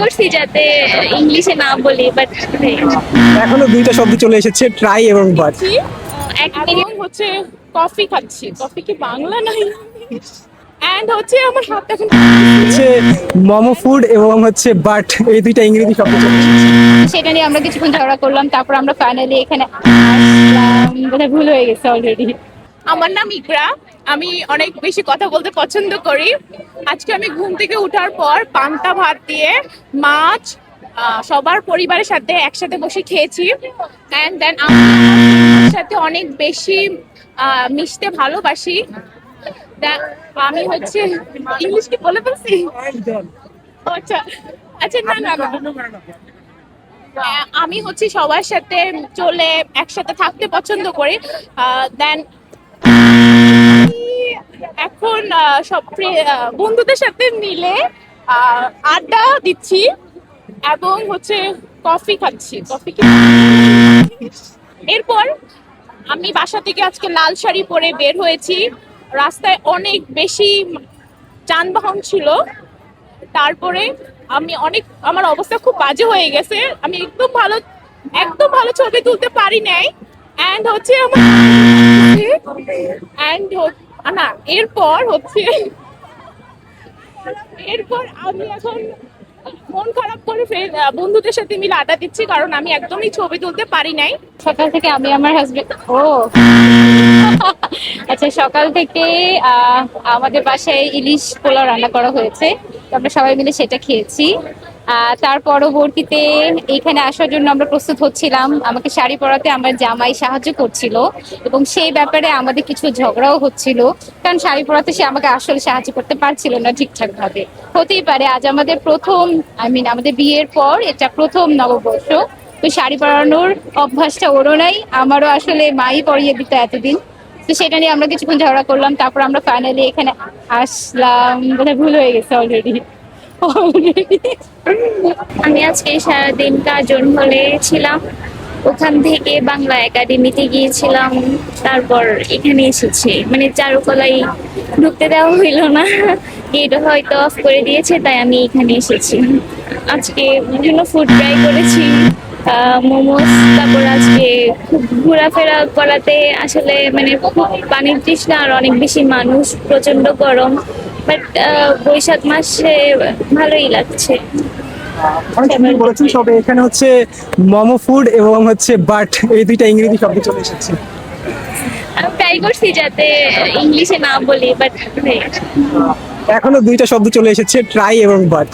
করছি যাতে ইংলিশে না বলি, বাট এখনো দুইটা শব্দ চলে এসেছে, ট্রাই এবং বাট। এক এবং হচ্ছে কফি খাচ্ছি। কফি কি বাংলা নাই? এন্ড হচ্ছে আমার হাত এখন হচ্ছে মোমো ফুড এবং হচ্ছে বাট, এই দুইটা ইংরেজি শব্দ চলে এসেছে। সেটা নিয়ে আমরা কিছুক্ষণ ঝগড়া করলাম, তারপর আমরা ফাইনালি এখানে আসলাম। বোধহয় ভুল হয়ে গেছে অলরেডি। আমার নাম ইকরা। আমি অনেক বেশি কথা বলতে পছন্দ করি। আজকে আমি ঘুম থেকে ওঠার পর পান্তা ভাত দিয়ে মাছ সবার পরিবারের সাথে একসাথে বসে খেয়েছি। অ্যান্ড দেন আমি আমার সাথে অনেক বেশি মিশতে ভালোবাসি। আমি হচ্ছে ইংলিশ কি বলে ফেলছি? আচ্ছা আচ্ছা, না না না, আমি হচ্ছে সবার সাথে চলে একসাথে থাকতে পছন্দ করি। দেন এখন সব বন্ধুদের সাথে মিলে আড্ডা দিচ্ছি এবং হচ্ছে কফি খাচ্ছি। কফি কি এরপর আমি বাসা থেকে আজকে লাল শাড়ি পরে বের হয়েছি। রাস্তায় অনেক বেশি যানবাহন ছিল। তারপরে আমার অবস্থা খুব বাজে হয়ে গেছে। আমি একদম ভালো ছবি তুলতে পারি নাই। এন্ড হচ্ছে না, এরপর আমি এখন মন খারাপ করে বন্ধুদের সাথে মিলে আড্ডা দিচ্ছি, কারণ আমি একদমই ছবি তুলতে পারি নাই। সকাল থেকে আমি আমার হাজবেন্ড আচ্ছা, সকাল থেকে আমাদের বাসায় ইলিশ পোলাও রান্না করা হয়েছে, তো আমরা সবাই মিলে সেটা খেয়েছি। তার পরবর্তীতে এখানে আসার জন্য আমরা প্রস্তুত হচ্ছিলাম। আমাকে শাড়ি পরাতে আমার জামাই সাহায্য করছিল এবং সেই ব্যাপারে আমাদের কিছু ঝগড়াও হচ্ছিল, কারণ শাড়ি পরাতে সে আমাকে আসলে সাহায্য করতে পারছিল না ঠিকঠাক ভাবে। হতেই পারে, আজ আমাদের আমাদের বিয়ের পর এটা প্রথম নববর্ষ, তো শাড়ি পরানোর অভ্যাসটা ওরও নাই, আমারও আসলে মাই পরিয়ে দিত এতদিন। তো সেটা নিয়ে আমরা কিছুক্ষণ ঝগড়া করলাম, তারপর আমরা ফাইনালি এখানে আসলাম। বোধহয় ভুল হয়ে গেছে অলরেডি। আমি আজকে সারাদিন কাজল হলে ছিলাম, ওখান থেকে বাংলা একাডেমিতে গিয়েছিলাম, তারপর এখানে এসেছি। মানে চারুকলাই ঢুকতে দেওয়া হইল না, গেট হয়তো অফ করে দিয়েছে, তাই আমি এখানে এসেছি। আজকে বিভিন্ন ফুড ট্রাই করেছি, মোমোস। তারপর আজকে খুব ঘোরাফেরা করাতে আসলে মানে খুব পানির তৃষ্ণা আর অনেক বেশি মানুষ, প্রচন্ড গরম, বাট বৈশাখ মাসে ভালোই লাগছে। অনেক সুন্দর বলেছেন। তবে এখানে হচ্ছে মোমো ফুড এবং হচ্ছে বাট, এই দুইটা ইংরেজি শব্দ চলে এসেছে। আমি ট্রাই করছি যাতে ইংলিশে না বলি, বাট এখনো দুইটা শব্দ চলে এসেছে, ট্রাই এবং বাট।